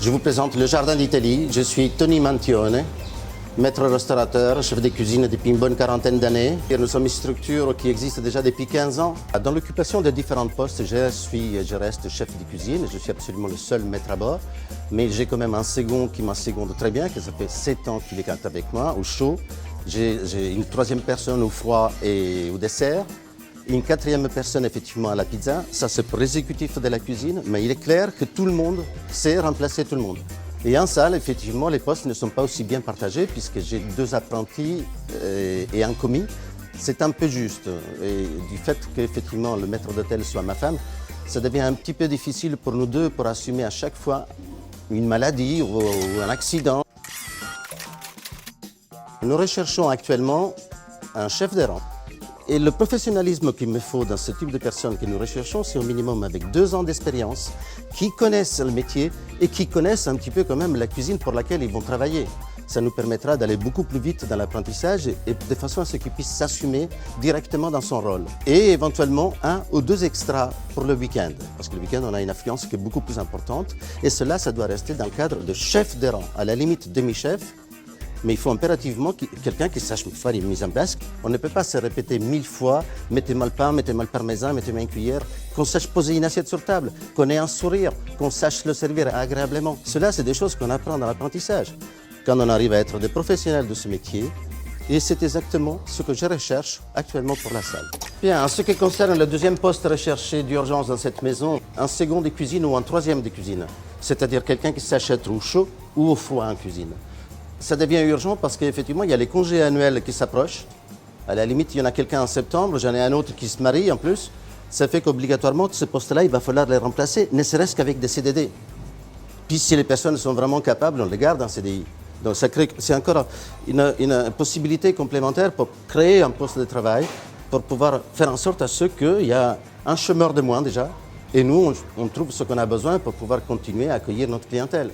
Je vous présente le Jardin d'Italie. Je suis Tony Mantione, maître restaurateur, chef de cuisine depuis une bonne quarantaine d'années. Nous sommes une structure qui existe déjà depuis 15 ans. Dans l'occupation de différents postes, je reste chef de cuisine. Je suis absolument le seul maître à bord. Mais j'ai quand même un second qui m'asseconde très bien, que ça fait 7 ans qu'il est avec moi, au chaud. J'ai une troisième personne au froid et au dessert. Une quatrième personne, effectivement, à la pizza. Ça, c'est pour l'exécutif de la cuisine. Mais il est clair que tout le monde sait remplacer tout le monde. Et en salle, effectivement, les postes ne sont pas aussi bien partagés puisque j'ai 2 apprentis et un commis. C'est un peu juste. Et du fait qu'effectivement, le maître d'hôtel soit ma femme, ça devient un petit peu difficile pour nous deux pour assumer à chaque fois une maladie ou un accident. Nous recherchons actuellement un chef de rang. Et le professionnalisme qu'il me faut dans ce type de personnes que nous recherchons, c'est au minimum avec 2 ans d'expérience, qui connaissent le métier et qui connaissent un petit peu quand même la cuisine pour laquelle ils vont travailler. Ça nous permettra d'aller beaucoup plus vite dans l'apprentissage et de façon à ce qu'ils puissent s'assumer directement dans son rôle. Et éventuellement 1 ou 2 extras pour le week-end. Parce que le week-end, on a une affluence qui est beaucoup plus importante. Et cela, ça doit rester dans le cadre de chef de rang, à la limite demi-chef. Mais il faut impérativement quelqu'un qui sache faire une mise en place. On ne peut pas se répéter 1000 fois, mettez-moi le pain, mettez-moi le parmesan, mettez-moi une cuillère, qu'on sache poser une assiette sur table, qu'on ait un sourire, qu'on sache le servir agréablement. Cela, c'est des choses qu'on apprend dans l'apprentissage. Quand on arrive à être des professionnels de ce métier, et c'est exactement ce que je recherche actuellement pour la salle. Bien, en ce qui concerne le deuxième poste recherché d'urgence dans cette maison, un second de cuisine ou un troisième de cuisine, c'est-à-dire quelqu'un qui sache être au chaud ou au froid en cuisine. Ça devient urgent parce qu'effectivement, il y a les congés annuels qui s'approchent. À la limite, il y en a quelqu'un en septembre, j'en ai un autre qui se marie en plus. Ça fait qu'obligatoirement, ce poste-là, il va falloir les remplacer, ne serait-ce qu'avec des CDD. Puis si les personnes sont vraiment capables, on les garde en CDI. Donc c'est encore une possibilité complémentaire pour créer un poste de travail, pour pouvoir faire en sorte à ce qu'il y a un chômeur de moins déjà. Et nous, on trouve ce qu'on a besoin pour pouvoir continuer à accueillir notre clientèle.